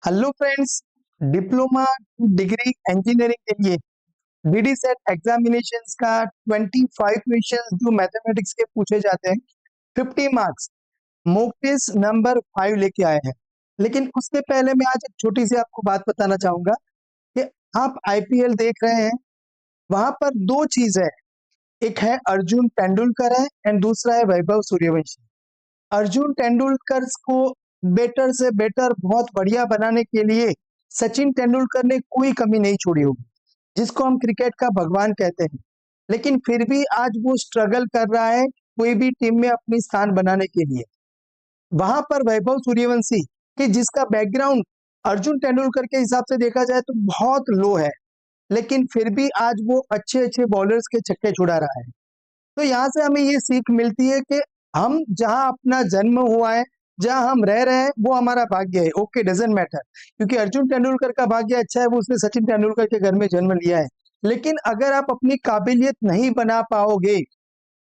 Hello friends, diploma degree engineering के लिए DD set examinations का 25 क्वेश्चंस जो मैथमेटिक्स के पूछे जाते हैं, 50 मार्क्स मॉक टेस्ट नंबर 5 लेके आए हैं। लेकिन उससे पहले मैं आज एक छोटी सी आपको बात बताना चाहूंगा कि आप आईपीएल देख रहे हैं, वहां पर दो चीज है। एक है अर्जुन तेंदुलकर है एंड दूसरा है वैभव सूर्यवंशी। अर्जुन तेंदुलकर को बेटर से बेटर बहुत बढ़िया बनाने के लिए सचिन तेंदुलकर ने कोई कमी नहीं छोड़ी होगी, जिसको हम क्रिकेट का भगवान कहते हैं। लेकिन फिर भी आज वो स्ट्रगल कर रहा है कोई भी टीम में अपनी स्थान बनाने के लिए। वहां पर वैभव सूर्यवंशी कि जिसका बैकग्राउंड अर्जुन तेंदुलकर के हिसाब से देखा जाए तो बहुत लो है, लेकिन फिर भी आज वो अच्छे अच्छे बॉलर्स के छक्के छुड़ा रहा है। तो यहाँ से हमें ये सीख मिलती है कि हम जहाँ अपना जन्म हुआ है, जहाँ हम रह रहे हैं, वो हमारा भाग्य है। ओके, डजेंट मैटर, क्योंकि अर्जुन तेंदुलकर का भाग्य अच्छा है, वो उसने सचिन तेंदुलकर के घर में जन्म लिया है। लेकिन अगर आप अपनी काबिलियत नहीं बना पाओगे,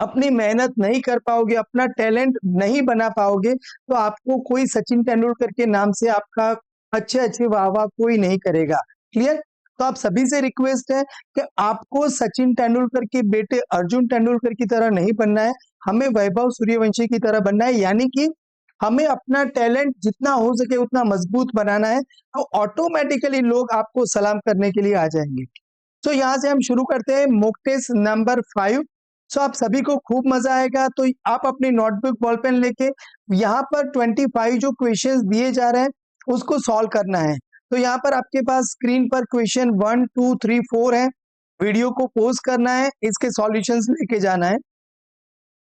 अपनी मेहनत नहीं कर पाओगे, अपना टैलेंट नहीं बना पाओगे, तो आपको कोई सचिन तेंदुलकर के नाम से आपका अच्छे अच्छे वाह वाह कोई नहीं करेगा। क्लियर? तो आप सभी से रिक्वेस्ट है कि आपको सचिन तेंदुलकर के बेटे अर्जुन तेंदुलकर की तरह नहीं बनना है, हमें वैभव सूर्यवंशी की तरह बनना है। यानी कि हमें अपना टैलेंट जितना हो सके उतना मजबूत बनाना है, तो ऑटोमेटिकली लोग आपको सलाम करने के लिए आ जाएंगे। तो यहाँ से हम शुरू करते हैं मॉक टेस्ट नंबर 5। सो आप सभी को खूब मजा आएगा, तो आप अपनी नोटबुक बॉल पेन लेके यहाँ पर 25 जो क्वेश्चंस दिए जा रहे हैं उसको सॉल्व करना है। तो यहाँ पर आपके पास स्क्रीन पर क्वेश्चन 1 2 3 4 है। वीडियो को पॉज करना है, इसके सॉल्यूशंस लेके जाना है।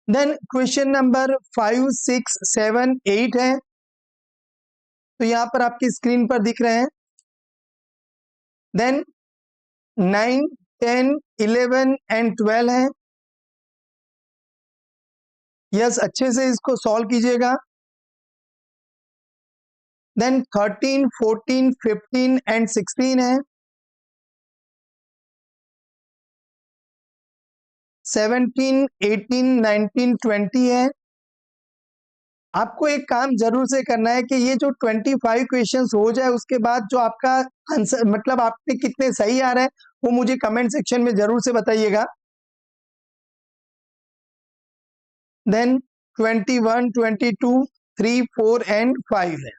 देन क्वेश्चन नंबर 5 6 7 8 है, तो यहाँ पर आपकी स्क्रीन पर दिख रहे हैं। देन 9 10 11 एंड 12 है। यस, अच्छे से इसको सॉल्व कीजिएगा। देन 13 14 15 एंड 16 है। 17 18 19 20 है। आपको एक काम जरूर से करना है कि ये जो 25 क्वेश्चंस हो जाए उसके बाद जो आपका आंसर मतलब आपके कितने सही आ रहे हैं वो मुझे कमेंट सेक्शन में जरूर से बताइएगा। देन 21 22 3 4 एंड 5 है।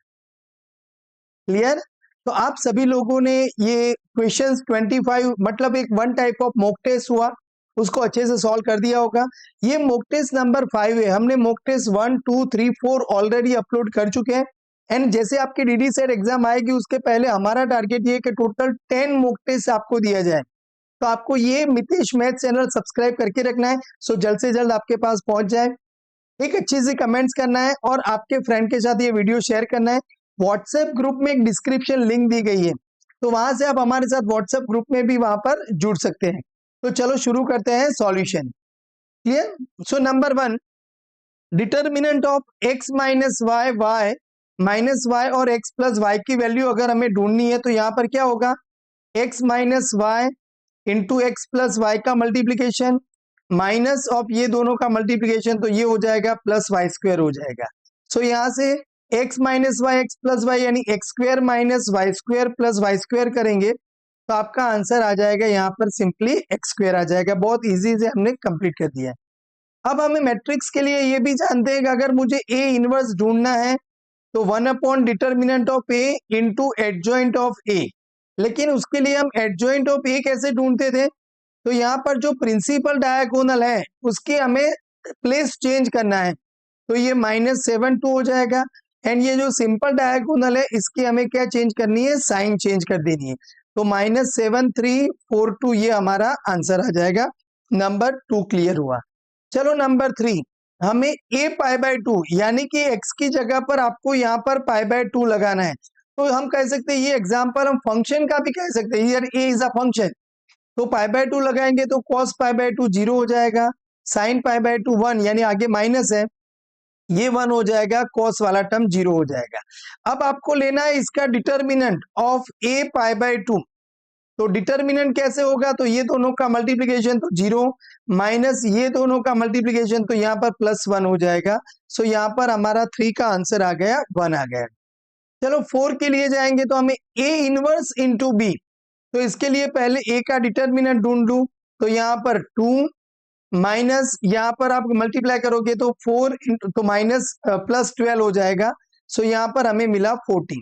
क्लियर? तो आप सभी लोगों ने ये क्वेश्चंस 25 मतलब एक one type of mock test हुआ, उसको अच्छे से सॉल्व कर दिया होगा। ये मॉक टेस्ट नंबर 5 है। हमने मॉक टेस्ट 1 2 3 4 ऑलरेडी अपलोड कर चुके हैं। एंड जैसे आपकी डीडी सेट एग्जाम आएगी उसके पहले हमारा टारगेट ये है कि टोटल 10 मॉक टेस्ट आपको दिया जाए। तो आपको ये मितेश मैथ चैनल सब्सक्राइब करके रखना है, सो जल्द से जल्द आपके पास पहुंच जाए। एक अच्छी सी कमेंट्स करना है और आपके फ्रेंड के साथ ये वीडियो शेयर करना है। व्हाट्सएप ग्रुप में एक डिस्क्रिप्शन लिंक दी गई है, तो वहां से आप हमारे साथ व्हाट्सएप ग्रुप में भी वहां पर जुड़ सकते हैं। तो चलो शुरू करते हैं solution. Clear? So number 1, determinant of x minus Y Y minus Y और x प्लस वाई की वैल्यू अगर हमें ढूंढनी है तो यहाँ पर क्या होगा, x minus Y into X plus Y का मल्टीप्लीकेशन माइनस ऑफ ये दोनों का मल्टीप्लीकेशन, तो ये हो जाएगा प्लस वाई स्क्वायर हो जाएगा। सो यहाँ से x minus y x plus y यानी x square minus y square plus y square करेंगे तो आपका आंसर आ जाएगा यहाँ पर सिंपली एक्स स्क्वायर आ जाएगा। बहुत इजी से हमने कंप्लीट कर दिया है। अब हमें मैट्रिक्स के लिए ये भी जानते हैं कि अगर मुझे ए इनवर्स ढूंढना है तो 1 upon determinant of A into adjoint of A. लेकिन उसके लिए हम एडजॉइंट ऑफ ए कैसे ढूंढते थे, तो यहाँ पर जो प्रिंसिपल डायगोनल है उसके हमें प्लेस चेंज करना है, तो ये -7 2 हो जाएगा। एंड ये जो सिंपल डायगोनल है इसकी हमें क्या चेंज करनी है, साइन चेंज कर देनी है। तो -7 3 4 2 ये हमारा आंसर आ जाएगा। नंबर 2 क्लियर हुआ। चलो नंबर 3, हमें a π/2 यानी कि x की जगह पर आपको यहाँ पर π/2 लगाना है। तो हम कह सकते हैं ये एग्जांपल हम फंक्शन का भी कह सकते हैं, a इज अ फंक्शन। तो π/2 लगाएंगे तो cos π/2 0 हो जाएगा, sin π/2 1 यानी आगे माइनस है, ये 1 हो जाएगा, cos वाला टर्म 0 हो जाएगा। अब आपको लेना है इसका डिटर्मिनेंट ऑफ a π/2। तो डिटर्मिनेंट कैसे होगा, तो ये दोनों का मल्टीप्लीकेशन तो 0 माइनस ये दोनों का मल्टीप्लीकेशन तो यहाँ पर +1 हो जाएगा। सो यहाँ पर हमारा 3 का आंसर आ गया, 1 आ गया। चलो 4 के लिए जाएंगे तो हमें ए इनवर्स इंटू बी, तो इसके लिए पहले ए का डिटर्मिनेंट ढूंढ लूं, तो यहाँ पर 2 माइनस यहाँ पर आप मल्टीप्लाई करोगे तो 4 तो माइनस प्लस 12 हो जाएगा, सो यहाँ पर हमें मिला 14।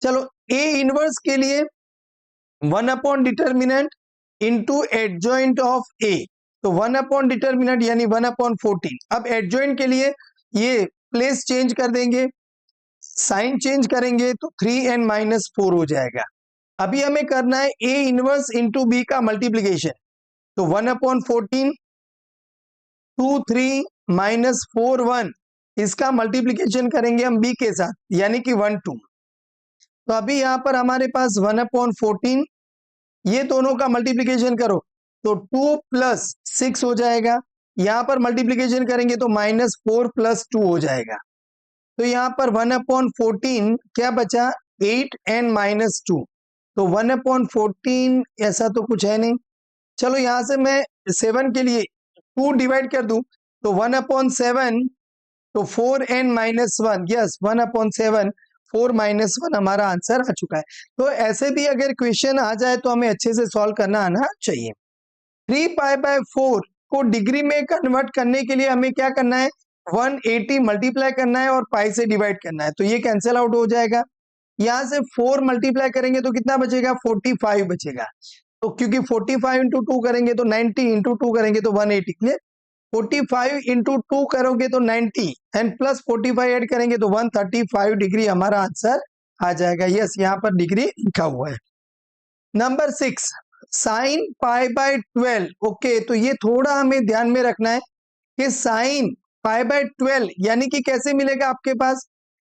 चलो ए इनवर्स के लिए 1 upon determinant into adjoint of A, तो 1 अपॉन डिटर्मिनेंट यानी 1 अपॉन 14। अब एडजॉइंट के लिए ये प्लेस चेंज कर देंगे, साइन चेंज करेंगे तो 3n माइनस 4 हो जाएगा। अभी हमें करना है ए इनवर्स इंटू बी का मल्टीप्लीकेशन, तो 1 अपॉन 14 2 3 माइनस 4 1, इसका मल्टीप्लीकेशन करेंगे हम बी के साथ यानी कि 1 2। तो अभी यहाँ पर हमारे पास 1 अपॉन 14, ये दोनों का मल्टीप्लीकेशन करो तो 2 प्लस 6 हो जाएगा, यहाँ पर मल्टीप्लीकेशन करेंगे तो माइनस 4 प्लस 2 हो जाएगा। तो यहाँ पर 1 अपॉन 14 क्या बचा 8n माइनस 2, तो 1 अपॉन 14 ऐसा तो कुछ है नहीं। चलो यहाँ से मैं 7 के लिए 2 डिवाइड कर दूं तो 1 अपॉन 7, तो 4n minus 1, yes 1 upon 7 4 minus 1 हमारा आंसर आ चुका है। तो ऐसे भी अगर क्वेश्चन आ जाए तो हमें अच्छे से सॉल्व करना आना चाहिए। 3 पाई बाय 4 को डिग्री में कन्वर्ट करने के लिए हमें क्या करना है 180 मल्टीप्लाई करना है और पाई से डिवाइड करना है, तो ये कैंसिल आउट हो जाएगा। यहाँ से 4 मल्टीप्लाई करेंगे तो कितना बचेगा 45 बचेगा, तो क्योंकि 45 इंटू 2 करेंगे तो 90 इंटू 2 करेंगे तो 180, क्लियर। 45 इंटू 2 करोगे तो 90 एंड प्लस 45 ऐड करेंगे तो 135 डिग्री हमारा आंसर आ जाएगा। यस यहाँ पर डिग्री लिखा हुआ है। Number 6 sine pi by 12, okay, तो ये थोड़ा हमें ध्यान में रखना है कि साइन पाई बाय 12 यानी कि कैसे मिलेगा आपके पास,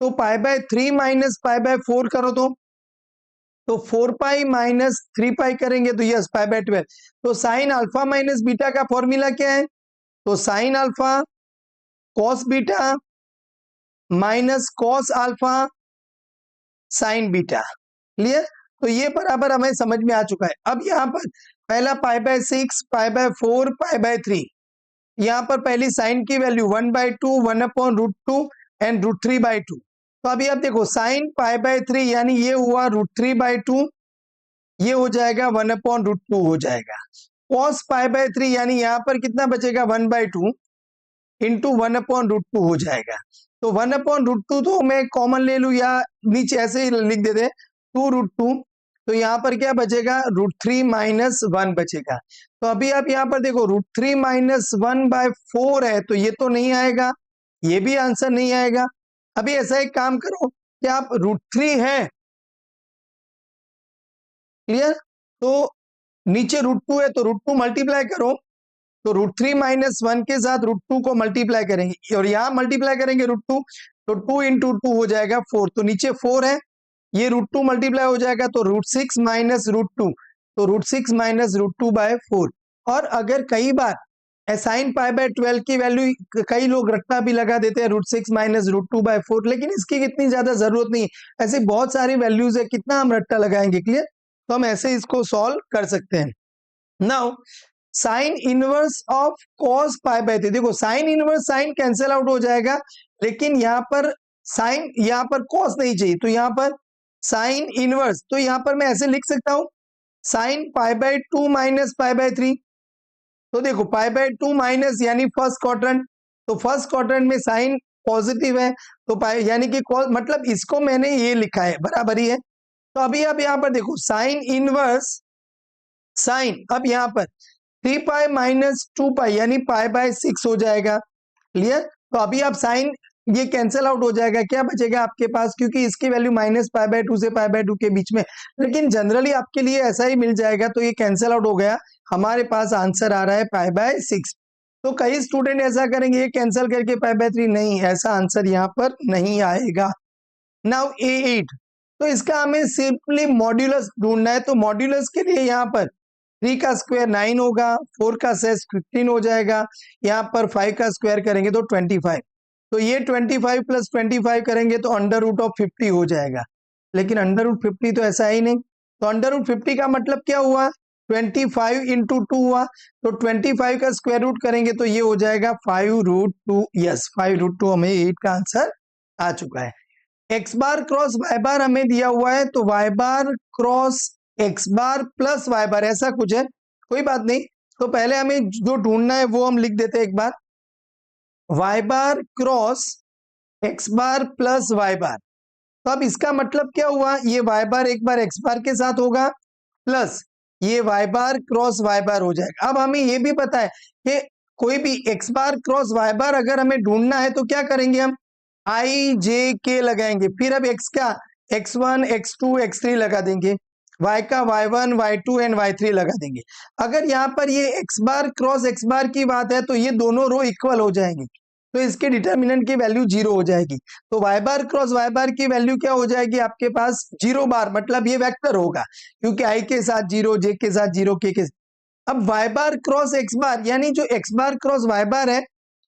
तो पाई बाय 3 माइनस पाई बाय 4 करो तो 4 पाई माइनस 3 पाई करेंगे तो यस पाई बाय 12। तो साइन अल्फा माइनस बीटा का फॉर्मूला क्या है, तो sine alpha cos beta minus cos alpha sign beta, clear. तो ये बराबर हमें समझ में आ चुका है। अब यहाँ पर पहला pi by 6 pi by 4 pi by 3, यहाँ पर पहली साइन की value 1/2 1 upon root 2 and root 3/2। तो अभी आप देखो साइन पाई बाय 3 यानी ये हुआ रूट 3/2, ये हो जाएगा 1 अपॉन रूट 2 हो जाएगा। कॉस पाई बाय 3 यानी यहाँ पर कितना बचेगा 1/2 इंटू 1 अपॉन रूट 2 हो जाएगा। तो 1 अपॉन रूट 2 तो मैं कॉमन ले लूँ या नीचे ऐसे ही लिख देते 2 रूट 2, तो यहाँ पर क्या बचेगा रूट 3 माइनस 1 बचेगा। तो अभी आप यहाँ पर देखो रूट 3 माइनस 1/4 है, तो ये तो नहीं आएगा, ये भी आंसर नहीं आएगा। अभी ऐसा एक काम करो कि आप रूट 3 है, क्लियर, तो नीचे रूट 2 है तो रूट 2 मल्टीप्लाई करो, तो रूट 3 माइनस 1 के साथ रूट 2 को मल्टीप्लाई करेंगे और यहाँ मल्टीप्लाई करेंगे रूट 2, तो 2 इंटू 2 हो जाएगा 4, तो नीचे 4 है, ये रूट 2 मल्टीप्लाई हो जाएगा तो रूट 6 माइनस रूट 2, तो रूट 6 माइनस रूट 2/4। और अगर कई बार साइन पाई बाय 12 की वैल्यू कई लोग रट्टा भी लगा देते हैं रूट 6 माइनस रूट 2/4, लेकिन इसकी इतनी ज्यादा जरूरत नहीं है, ऐसी बहुत सारी वैल्यूज है, कितना हम रट्टा लगाएंगे, क्लियर। तो हम ऐसे इसको सॉल्व कर सकते हैं। Now sine inverse of cos pi by 3, देखो sine inverse sine cancel out हो जाएगा, लेकिन यहाँ पर साइन यहाँ पर कॉस नहीं चाहिए, तो यहाँ पर साइन इनवर्स, तो यहाँ पर मैं ऐसे लिख सकता हूं sine pi by 2 minus pi by 3। तो देखो पाई बाय 2 माइनस यानी फर्स्ट क्वाड्रेंट, तो फर्स्ट क्वाड्रेंट में साइन पॉजिटिव है, तो पाई यानी कि मतलब इसको मैंने ये लिखा है बराबर ही है। तो अभी आप यहाँ पर देखो साइन इनवर्स साइन, अब यहाँ पर 3 पाई माइनस 2 पाई यानी पाई बाय 6 हो जाएगा, क्लियर। तो अभी आप साइन ये कैंसिल आउट हो जाएगा, क्या बचेगा आपके पास, क्योंकि इसकी वैल्यू माइनस पाई बाय 2 से पाई बाय 2 के बीच में, लेकिन जनरली आपके लिए ऐसा ही मिल जाएगा, तो ये कैंसिल आउट हो गया, हमारे पास आंसर आ रहा है पाई बाय 6। तो कई स्टूडेंट ऐसा करेंगे ये कैंसिल करके पाई बाय 3, नहीं, ऐसा आंसर यहाँ पर नहीं आएगा। नाउ A8, तो इसका हमें सिंपली मॉड्यूलस ढूंढना है, तो मॉड्यूलस के लिए यहाँ पर 3 का स्क्वायर 9 होगा, 4 का सेस 15 हो जाएगा, यहाँ पर 5 का स्क्वायर करेंगे तो 25, तो ये 25 प्लस 25 करेंगे तो अंडर रूट ऑफ 50 हो जाएगा, लेकिन अंडर रूट 50 तो ऐसा ही नहीं, तो अंडर रूट 50 का मतलब क्या हुआ 25 इंटू 2 हुआ, तो 25 का स्क्वायर रूट करेंगे तो ये हो जाएगा 5 रूट 2, यस 5 रूट 2 हमें 8 का आंसर आ चुका है। एक्स बार क्रॉस वाई बार हमें दिया हुआ है, तो वाई बार क्रॉस एक्स बार प्लस वाई बार ऐसा कुछ है, कोई बात नहीं। तो पहले हमें जो ढूंढना है वो हम लिख देते हैं एक बार, वाई बार क्रॉस एक्स बार प्लस वाई बार। तो अब इसका मतलब क्या हुआ, ये वाई बार एक बार एक्स बार के साथ होगा प्लस ये वाई बार क्रॉस वाई बार हो जाएगा। अब हमें ये भी पता है कि कोई भी एक्स बार क्रॉस वाई बार अगर हमें ढूंढना है तो क्या करेंगे, हम आई जे के लगाएंगे, फिर अब एक्स का x1 x2 x3 लगा देंगे, y का y1 y2 एंड y3 लगा देंगे। अगर यहाँ पर ये x बार क्रॉस x बार की बात है तो ये दोनों रो इक्वल हो जाएंगी, तो इसके डिटर्मिनेंट की वैल्यू 0 हो जाएगी। तो y बार क्रॉस y बार की वैल्यू क्या हो जाएगी आपके पास, 0 बार, मतलब ये वेक्टर होगा क्योंकि i के साथ 0, j के साथ 0, k के साथ। अब y बार क्रॉस x बार, यानी जो x बार क्रॉस y बार है,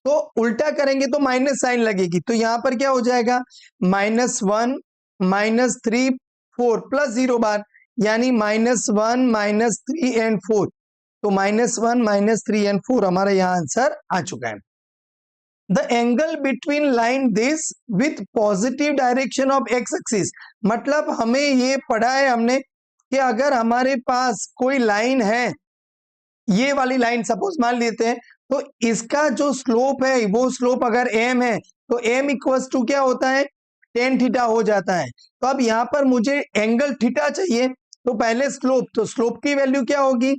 तो उल्टा करेंगे तो माइनस साइन लगेगी, तो यहां पर क्या हो जाएगा, -1 -3 4 प्लस 0 बार, यानी -1 -3 एंड 4। तो -1 -3 एंड 4 हमारा यहाँ आंसर आ चुका है। The angle between line this with positive direction of x axis, मतलब हमें ये पढ़ा है हमने कि अगर हमारे पास कोई लाइन है, ये वाली लाइन सपोज मान लेते हैं, तो इसका जो स्लोप है वो स्लोप अगर m है तो m इक्वल्स टू क्या होता है, tan थीटा हो जाता है। तो अब यहाँ पर मुझे एंगल थीटा चाहिए, तो पहले स्लोप, तो स्लोप की वैल्यू क्या होगी,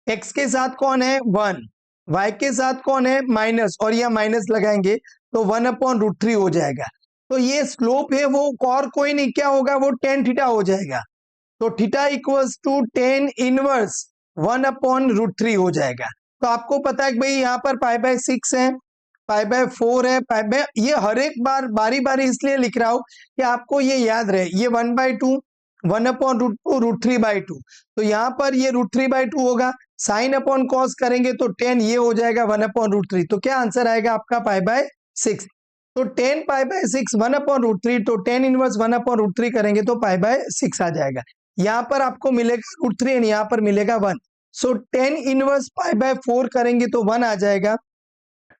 x के साथ कौन है 1, y के साथ कौन है माइनस, और यह माइनस लगाएंगे तो 1/√3 हो जाएगा। तो ये स्लोप है वो और कोई नहीं, क्या होगा, वो tan थीटा हो जाएगा। तो theta equals to tan inverse 1/√3 हो जाएगा। तो आपको पता है कि भाई यहाँ पर π/6 है, π/4 है, ये हर एक बार बारी बारी इसलिए लिख रहा हूं कि आपको ये याद रहे, ये 1/2 1/√2 तो यहाँ पर ये √3/2 होगा, साइन अपॉन कॉस करेंगे तो tan ये हो जाएगा 1/√3। तो क्या आंसर आएगा आपका π/6। तो tan π/6 1/√3, तो tan इनवर्स 1/√3 करेंगे तो π/6 आ जाएगा। यहाँ पर आपको मिलेगा √3 एंड यहाँ पर मिलेगा 1। सो tan इनवर्स π/4 करेंगे तो 1 आ जाएगा,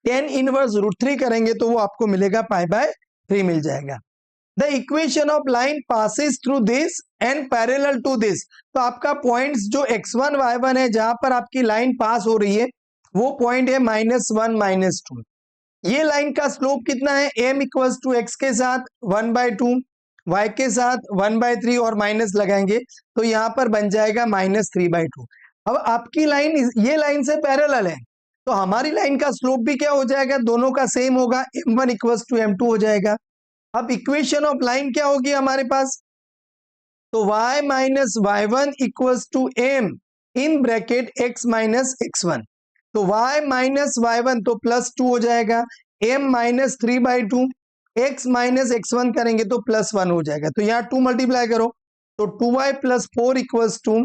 tan इनवर्स √3 करेंगे तो वो आपको मिलेगा π/3 मिल जाएगा। The equation of line passes through this and parallel to this, तो आपका पॉइंट्स जो x1 y1 है जहां पर आपकी लाइन पास हो रही है वो पॉइंट है -1 -2। ये लाइन का स्लोप कितना है, m इक्वल्स टू x के साथ 1/2, y के साथ 1/3 और माइनस लगाएंगे तो यहाँ पर बन जाएगा -3/2। अब आपकी लाइन ये लाइन से पैरेलल है, तो हमारी लाइन का स्लोप भी क्या हो जाएगा, दोनों का सेम होगा, m1 इक्वल्स टू m2 हो जाएगा। अब इक्वेशन ऑफ लाइन क्या होगी हमारे पास, तो y minus y1 equals to m in bracket x minus x1। तो y माइनस y1 तो +2 हो जाएगा, m -3/2, x माइनस x1 करेंगे तो +1 हो जाएगा। तो यहाँ 2 मल्टीप्लाई करो तो 2y + 4 इक्वल्स टू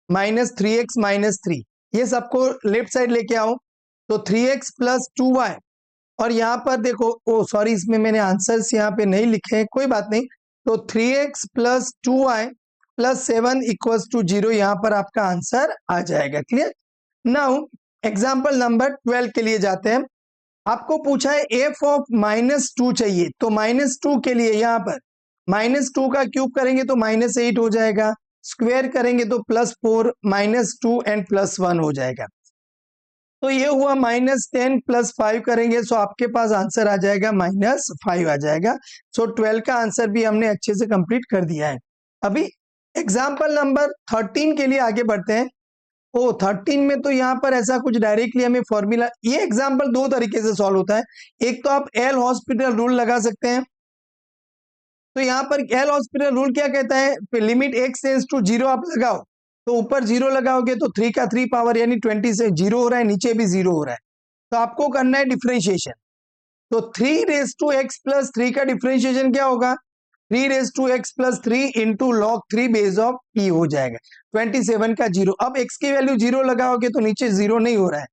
-3x - 3, ये सबको लेफ्ट साइड लेके आओ, तो 3x + 2y, और यहाँ पर देखो, ओ सॉरी इसमें मैंने आंसर्स यहाँ पे नहीं लिखे हैं, कोई बात नहीं। तो 3x + 2y + 7 इक्वल्स टू 0, यहाँ पर आपका आंसर आ जाएगा। क्लियर। नाउ एग्जाम्पल नंबर 12 के लिए जाते हैं। आपको पूछा है f ऑफ -2 चाहिए, तो -2 के लिए यहाँ पर -2 का क्यूब करेंगे तो -8 हो जाएगा, स्क्वायर करेंगे तो +4 -2 एंड +1 हो जाएगा। तो ये हुआ -10 + 5 करेंगे सो आपके पास आंसर आ जाएगा -5 आ जाएगा। सो 12 का आंसर भी हमने अच्छे से कंप्लीट कर दिया है। अभी एग्जाम्पल नंबर 13 के लिए आगे बढ़ते हैं। ओ 13 में तो यहाँ पर ऐसा कुछ डायरेक्टली हमें फॉर्मूला, ये एग्जाम्पल दो तरीके से सॉल्व होता है। एक तो आप एल हॉस्पिटल रूल लगा सकते हैं, तो यहाँ पर एल हॉस्पिटल रूल क्या कहता है, लिमिट x टेंड्स टू 0 आप लगाओ, तो ऊपर 0 लगाओगे तो 3 का 3 पावर यानी 20 से 0 हो रहा है, नीचे भी 0 हो रहा है, तो आपको करना है डिफरेंशिएशन। तो 3 + 3 का डिफरेंशिएशन क्या होगा, 3 + 3 into log 3 base of p हो जाएगा, 27 का 0। अब x की वैल्यू 0 लगाओगे तो नीचे 0 नहीं हो रहा है,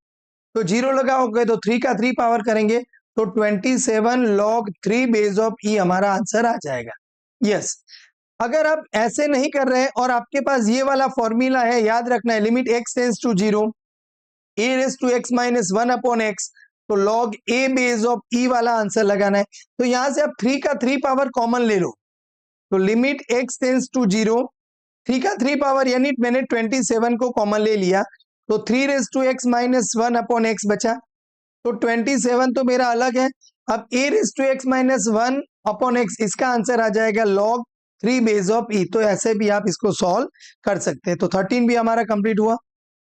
तो 0 लगाओगे तो 3 का 3 पावर करेंगे तो 27 log 3 बेस ऑफ e हमारा आंसर आ जाएगा। यस, अगर आप ऐसे नहीं कर रहे हैं और आपके पास ये वाला फॉर्मूला है, याद रखना है, limit x tends to 0 a⁻x - 1/x, तो log a base of e वाला आंसर लगाना है। तो यहां से आप 3 का 3 पावर कॉमन ले लो, तो लिमिट x टेंस टू 0, 3 का 3 पावर यानी मैंने 27 को कॉमन ले लिया, तो 3 raise to x minus 1 upon x बचा, तो 27 तो मेरा अलग है। अब a raise to x minus 1 upon x, इसका आंसर आ जाएगा log 3 बेस ऑफ e। तो ऐसे भी आप इसको सॉल्व कर सकते हैं। तो 13 भी हमारा कंप्लीट हुआ।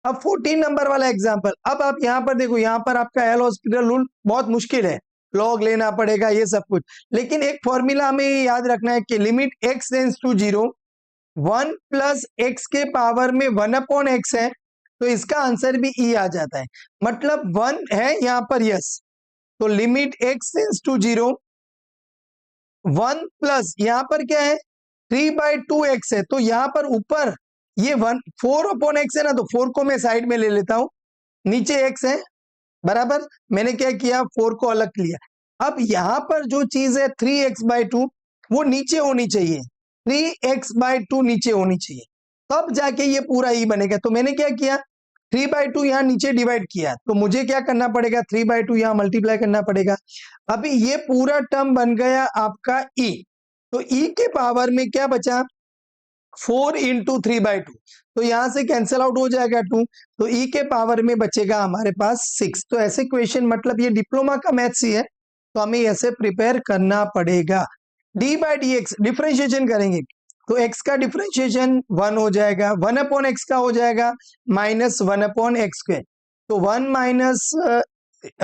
अब 14 नंबर वाला एग्जांपल, अब आप यहाँ पर देखो, यहाँ पर आपका एल हॉस्पिटल रूल बहुत मुश्किल है, लॉग लेना पड़ेगा ये सब कुछ, लेकिन एक फॉर्मूला हमें याद रखना है कि limit x tends to 0, 1 plus x के पावर में 1 अपॉन एक्स है, तो इसका आंसर भी e आ जाता है, मतलब 1 है यहाँ पर, यस। तो limit x tends to 0, 1 plus यहाँ पर क्या है 3/2x है, तो यहाँ पर ऊपर ये 1 4 अपॉन एक्स है ना, तो 4 को मैं साइड में ले लेता हूं, नीचे x है बराबर, मैंने क्या किया 4 को अलग लिया। अब यहाँ पर जो चीज है 3x/2 वो नीचे होनी चाहिए, 3x/2 नीचे होनी चाहिए, तब जाके ये पूरा ही बनेगा। तो मैंने क्या किया 3/2 यहाँ नीचे डिवाइड किया, तो मुझे क्या करना पड़ेगा 3/2 यहाँ मल्टीप्लाई करना पड़ेगा। अभी ये पूरा टर्म बन गया आपका e, तो e के पावर में क्या बचा 4 इंटू 3/2, तो यहां से कैंसिल आउट हो जाएगा 2, तो e के पावर में बचेगा हमारे पास 6। तो ऐसे क्वेश्चन, मतलब ये डिप्लोमा का मैथ्स ही है, तो हमें ऐसे प्रिपेयर करना पड़ेगा। d/dx डिफरेंशिएशन करेंगे, तो x का डिफरेंशिएशन 1 हो जाएगा, 1 अपॉन एक्स का हो जाएगा माइनस 1 अपॉन एक्स स्क्वायर, तो 1 माइनस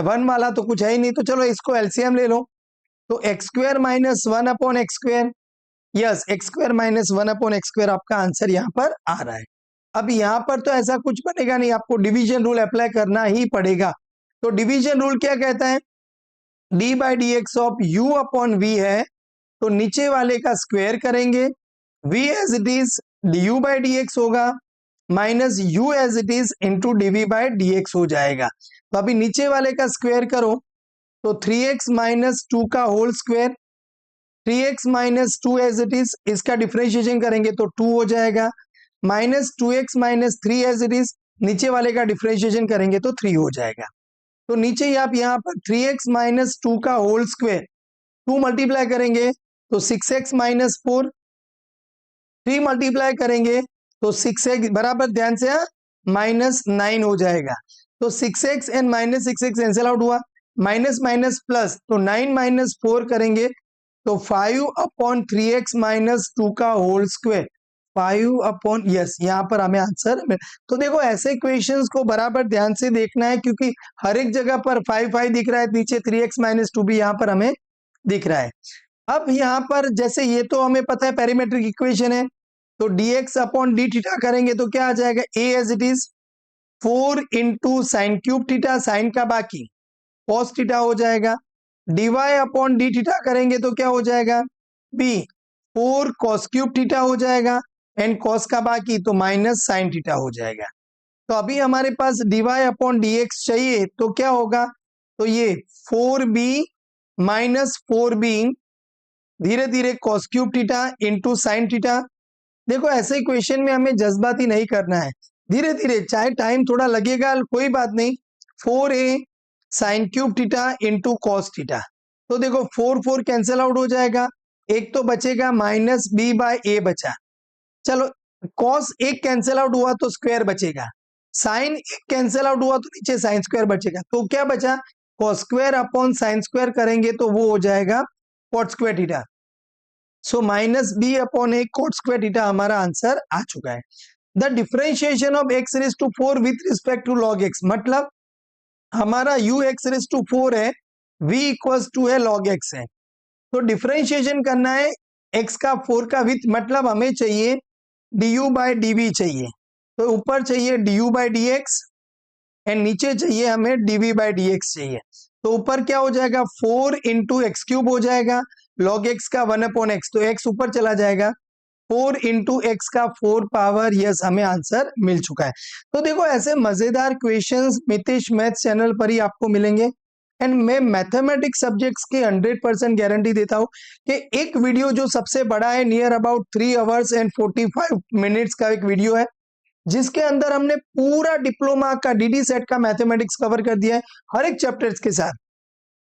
1 वाला तो कुछ है ही नहीं, तो चलो इसको एलसीएम ले लो, तो x square minus 1 upon x square, yes x square minus 1 upon x square आपका आंसर यहाँ पर आ रहा है। अब यहाँ पर तो ऐसा कुछ बनेगा नहीं, आपको डिवीजन रूल अप्लाई करना ही पड़ेगा। तो डिवीजन रूल क्या कहता है, d/dx of u upon v है, तो नीचे वाले का स्क्वायर करेंगे, v as it is du/dx होगा, minus u as it is into dv/dx हो जाएगा। तो अभी नीचे वाले का स्क्वायर करो, तो 3x माइनस 2 का whole square, 3x minus 2 as it is, इसका डिफरेंशिएशन करेंगे तो 2 हो जाएगा, minus 2x minus 3 as it is, नीचे वाले का डिफरेंशिएशन करेंगे तो 3 हो जाएगा। तो नीचे ही आप यहाँ पर 3x माइनस 2 का होल स्क्वायर 2 मल्टीप्लाई करेंगे तो 6x माइनस 4, 3 मल्टीप्लाई करेंगे तो 6x बराबर, ध्यान से माइनस 9 हो जाएगा। तो 6x and minus 6x cancel out हुआ, माइनस माइनस प्लस, तो 9 माइनस 4 करेंगे तो 5 अपॉन 3x माइनस 2 का होल स्क्वायर, 5 अपॉन, यस यहाँ पर हमें आंसर मिल। तो देखो ऐसे क्वेश्चंस को बराबर ध्यान से देखना है, क्योंकि हर एक जगह पर 5 दिख रहा है, नीचे 3x माइनस 2 भी यहाँ पर हमें दिख रहा है। अब यहाँ पर जैसे ये तो हमें पता है पैरामीट्रिक इक्वेशन है, तो dx अपॉन डी थीटा करेंगे तो क्या आ जाएगा a as it is 4 into sine cube theta, sine का बाकी कॉस थीटा हो जाएगा, dy अपॉन डी थीटा करेंगे तो क्या हो जाएगा b 4 कॉस क्यूब थीटा हो जाएगा, एंड कॉस का बाकी तो माइनस साइन थीटा हो जाएगा। तो अभी हमारे पास dy अपॉन dx चाहिए, तो क्या होगा, तो ये 4b माइनस 4b धीरे धीरे cos cube theta into sine theta. देखो ऐसे क्वेश्चन में हमें जज्बाती नहीं करना है, धीरे धीरे, चाहे टाइम थोड़ा लगेगा कोई बात नहीं। 4a sign cube theta into cos theta, तो देखो 4 कैंसिल आउट हो जाएगा, एक तो बचेगा माइनस b/a बचा, चलो कॉस एक कैंसिल आउट हुआ तो स्क्वायर बचेगा, साइन एक कैंसिल आउट हुआ तो नीचे साइन स्क्वायर बचेगा, तो क्या बचा cos square upon sine square करेंगे तो वो हो जाएगा cot square theta. So minus b upon a cot square theta हमारा आंसर आ चुका है। The differentiation of x raise to 4 with respect to log x, मतलब हमारा u x रेज टू 4 है, v इक्वल्स टू है log x है, तो डिफरेंशिएशन करना है x का 4 का विथ, मतलब हमें चाहिए du/dv चाहिए, तो ऊपर चाहिए du/dx एंड नीचे चाहिए हमें dv/dx चाहिए। तो ऊपर क्या हो जाएगा 4 इंटू एक्स क्यूब हो जाएगा, log x का 1 अपॉन एक्स, तो x ऊपर चला जाएगा, 4 इंटू एक्स का 4 पावर, यस हमें आंसर मिल चुका है। तो देखो ऐसे मजेदार क्वेश्चंस मितेश मैथ्स चैनल पर ही आपको मिलेंगे, एंड मैं मैथमेटिक्स सब्जेक्ट्स की 100% गारंटी देता हूं कि एक वीडियो जो सबसे बड़ा है, near about 3 hours and 45 minutes का एक वीडियो है, जिसके अंदर हमने पूरा डिप्लोमा का डीडी सेट का मैथमेटिक्स कवर कर दिया है हर एक चैप्टर्स के साथ।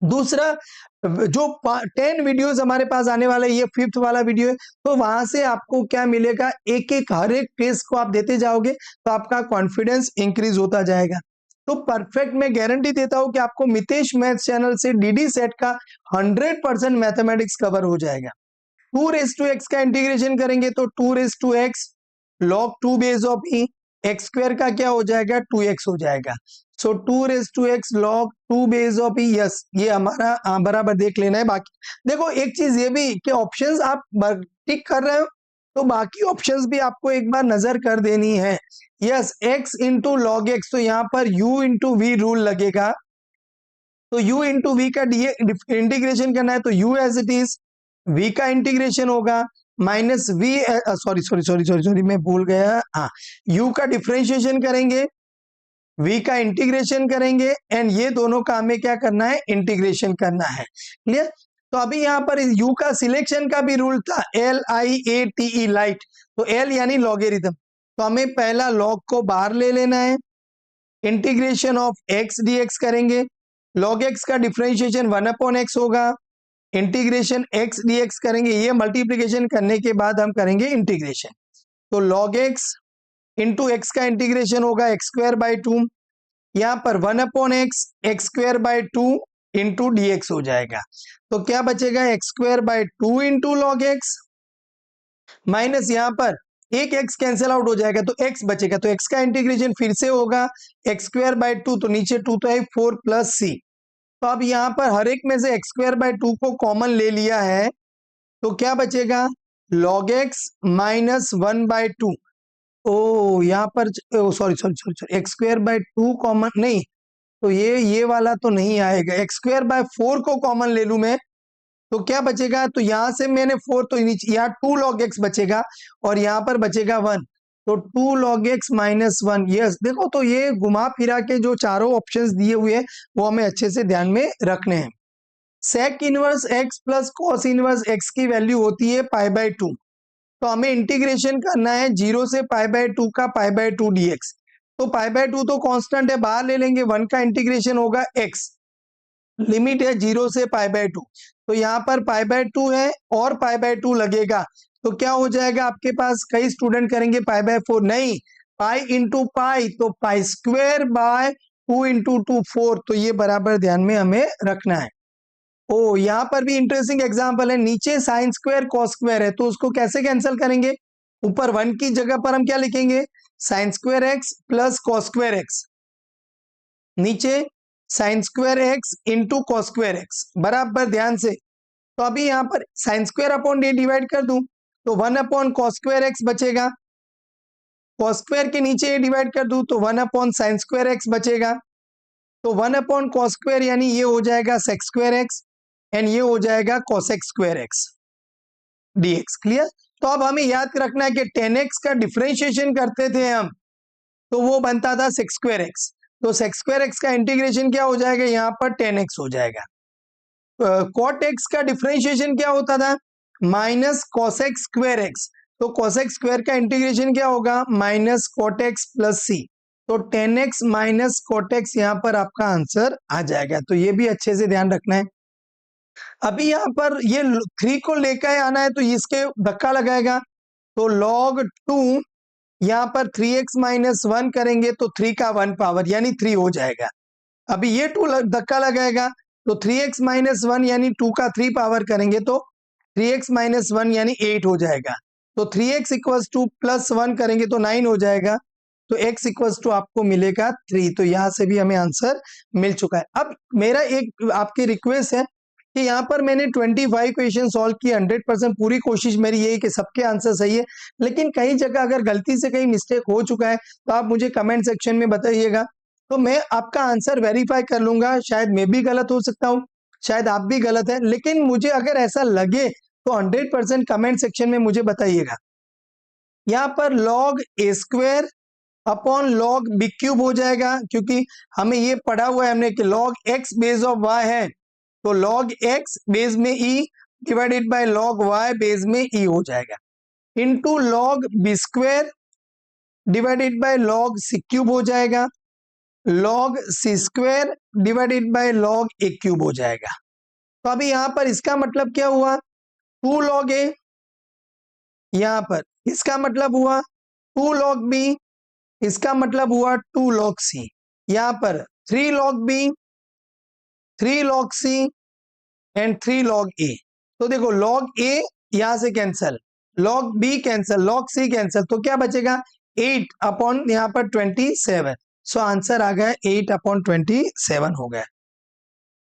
दूसरा जो 10 वीडियोस हमारे पास आने वाला है, ये 5th वाला वीडियो है, तो वहां से आपको क्या मिलेगा, एक एक हर एक टेस्ट को आप देते जाओगे तो आपका कॉन्फिडेंस इंक्रीज होता जाएगा। तो परफेक्ट मैं गारंटी देता हूं कि आपको मितेश मैथ्स चैनल से डीडी सेट का 100% मैथमेटिक्स कवर हो जाएगा। 2 raised to x का इंटीग्रेशन करेंगे तो 2 raised to x log 2 base of E, x square का क्या हो जाएगा 2x हो जाएगा। सो 2 raised to x log 2 base of E, yes ये हमारा बराबर देख लेना है। बाकी देखो एक चीज ये भी कि ऑप्शंस आप टिक कर रहे हो तो बाकी ऑप्शंस भी आपको एक बार नजर कर देनी है। Yes x into log x, तो यहाँ पर u इंटू वी रूल लगेगा, तो u इंटू वी का इंटीग्रेशन करना है तो u as it is, v का इंटीग्रेशन होगा minus v, sorry sorry sorry sorry sorry मैं भूल गया, हाँ u का डिफरेंशिएशन करेंगे, v का इंटीग्रेशन करेंगे, एंड ये दोनों का हमें क्या करना है, इंटीग्रेशन करना है। क्लियर? तो अभी यहाँ पर u का सिलेक्शन का भी रूल था, LIATE लाइट, तो l यानी लॉगेरिथम, तो हमें पहला लॉग को बाहर ले लेना है, इंटीग्रेशन ऑफ x dx करेंगे, log x का डिफरेंशिएशन 1/x होगा, इंटीग्रेशन x dx करेंगे, ये मल्टीप्लीकेशन करने के बाद हम करेंगे इंटीग्रेशन, तो log x इंटू एक्स का इंटीग्रेशन होगा x स्क्वायर बाई 2, यहाँ पर 1/x x square by 2 into dx हो जाएगा, तो क्या बचेगा x square by 2 into log x, minus यहाँ पर एक x कैंसिल आउट हो जाएगा तो x बचेगा, तो x का इंटीग्रेशन फिर से होगा x स्क्वायर बाई 2, तो नीचे 2 तो है 4 प्लस c, तो अब यहाँ पर हर एक में से x स्क्वायर बाई 2 को कॉमन ले लिया है, तो क्या बचेगा log x माइनस 1/2, ओ यहाँ पर sorry sorry sorry sorry x square by 2 common नहीं, तो ये वाला तो नहीं आएगा, x स्क्वायर बाय 4 को कॉमन ले लू मैं, तो क्या बचेगा, तो यहां से मैंने 4 तो नीचे यहाँ 2 log x बचेगा और यहाँ पर बचेगा 1, तो 2 log x माइनस 1, यस देखो तो ये घुमा फिरा के जो चारों ऑप्शंस दिए हुए हैं वो हमें अच्छे से ध्यान में रखने हैं। Sec inverse x plus cos inverse x की वैल्यू होती है π/2, तो हमें इंटीग्रेशन करना है 0 से π/2 का π/2 dx, तो π/2 तो कांस्टेंट है, बाहर ले लेंगे, 1 का इंटीग्रेशन होगा x, लिमिट है 0 से π/2, तो यहाँ पर π/2 है और π/2 लगेगा, तो क्या हो जाएगा आपके पास, कई स्टूडेंट करेंगे π/4, नहीं पाई इंटू पाई, तो पाई स्क्वेयर बाय 2 इंटू 2 4, तो ये बराबर ध्यान में हमें रखना है। ओ यहाँ पर भी इंटरेस्टिंग एग्जांपल है, नीचे साइन स्क्वायर कॉस स्क्वायर है तो उसको कैसे कैंसिल करेंगे, ऊपर 1 की जगह पर हम क्या लिखेंगे, sine square x plus cos square x, नीचे sine square x into cos square x, बराबर ध्यान से, तो अभी यहाँ पर साइन स्क्वायर अपॉन ये डिवाइड कर दूं तो 1 अपॉन कॉस स्क्वायर एक्स बचेगा, कॉस स्क्वायर के नीचे ये डिवाइड कर दूं तो 1 अपॉन साइन स्क्वायर एक्स बचेगा, तो 1 अपॉन कॉस स्क्वायर यानी ये हो जाएगा सेक स्क्वायर एक्स एंड ये हो जाएगा cosec square x dx। Clear? तो अब हमें याद रखना है कि 10x का डिफरेंशिएशन करते थे हम तो वो बनता था सेक स्क्वायर एक्स, तो सेक स्क्वायर एक्स का इंटीग्रेशन क्या हो जाएगा, यहाँ पर 10x हो जाएगा। कॉट एक्स का डिफरेंशिएशन क्या होता था, माइनस कोसेक स्क्वायर एक्स, तो कोसेक स्क्वायर का इंटीग्रेशन क्या होगा, माइनस कॉट एक्स प्लस सी, तो 10x माइनस कॉट एक्स यहाँ पर आपका आंसर आ जाएगा, तो ये भी अच्छे से ध्यान रखना है। अभी यहाँ पर ये 3 को लेकर आना है तो इसके धक्का लगाएगा, तो log 2 यहाँ पर 3x माइनस 1 करेंगे तो 3 का 1 पावर यानी 3 हो जाएगा। अभी ये 2 धक्का लगाएगा तो 3x माइनस 1 यानी 2 का 3 पावर करेंगे तो 3x माइनस 1 यानी 8 हो जाएगा, तो 3x इक्वल्स टू प्लस 1 करेंगे तो 9 हो जाएगा, तो x इक्वल्स टू आपको मिलेगा 3, तो यहाँ से भी हमें आंसर मिल चुका है। अब मेरा एक आपकी रिक्वेस्ट है कि यहाँ पर मैंने 25 क्वेश्चन सॉल्व किए, 100% पूरी कोशिश मेरी ये है कि सबके आंसर सही है, लेकिन कई जगह अगर गलती से कहीं मिस्टेक हो चुका है तो आप मुझे कमेंट सेक्शन में बताइएगा, तो मैं आपका आंसर वेरीफाई कर लूंगा। शायद मैं भी गलत हो सकता हूँ, शायद आप भी गलत है, लेकिन मुझे अगर ऐसा लगे तो 100% कमेंट सेक्शन में मुझे बताइएगा। यहाँ पर log a square upon log b cube हो जाएगा, क्योंकि हमें ये पढ़ा हुआ है हमने कि log x base of y है, तो log x बेस में e divided by log y base में e हो जाएगा, into log b square divided by log c cube हो जाएगा, log c square divided by log a cube हो जाएगा। तो अभी यहां पर इसका मतलब क्या हुआ, 2 log a, यहां पर इसका मतलब हुआ 2 log b, इसका मतलब हुआ 2 log c, यहां पर 3 log b, 3 log c and 3 log a। तो देखो log a यहां से cancel, log b cancel, log c cancel, तो क्या बचेगा 8 अपॉन यहां पर 27। सो आंसर आ गया 8 अपॉन 27 हो गया।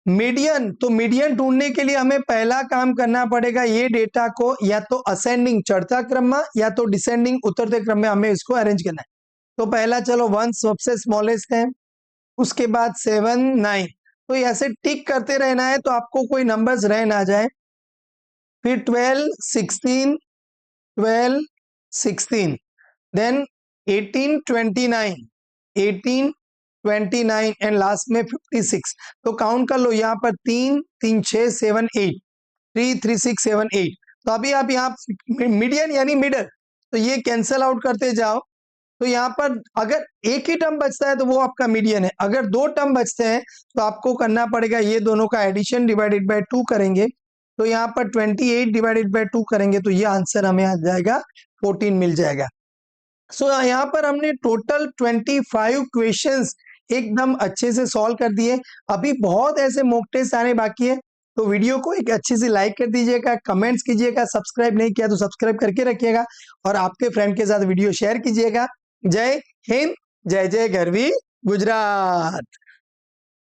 मीडियन, तो मीडियन ढूंढने के लिए हमें पहला काम करना पड़ेगा, ये डेटा को या तो असेंडिंग चढ़ता क्रम में या तो डिसेंडिंग उतरते क्रम में हमें इसको अरेंज करना है। तो पहला चलो 1 सबसे स्मॉलेस्ट है, उसके बाद 7 9, तो ऐसे टिक करते रहना है तो आपको कोई नंबर्स रह ना जाए। फिर 12 16 12 16, देन 18 29 18 29 एंड लास्ट में 56। तो काउंट कर लो, यहाँ पर 3 3 6 7 8, 3 3 6 7 8। तो अभी आप यहाँ मीडियन यानी मिडल, तो ये कैंसल आउट करते जाओ। तो यहाँ पर अगर एक ही टर्म बचता है तो वो आपका मीडियन है, अगर 2 टर्म बचते हैं तो आपको करना पड़ेगा ये दोनों का एडिशन डिवाइडेड बाय 2 करेंगे। तो यहाँ पर 28 डिवाइडेड बाय 2 करेंगे तो ये आंसर हमें आ जाएगा 14 मिल जाएगा। सो यहाँ पर हमने टोटल 25 क्वेश्चंस एकदम अच्छे से सॉल्व कर दिए। अभी बहुत ऐसे मॉक टेस्ट आने बाकी है, तो वीडियो को एक अच्छे से लाइक कर दीजिएगा, कमेंट्स कीजिएगा, सब्सक्राइब नहीं किया तो सब्सक्राइब करके रखिएगा और आपके फ्रेंड के साथ वीडियो शेयर कीजिएगा। जय हिंद, जय जय गरवी गुजरात।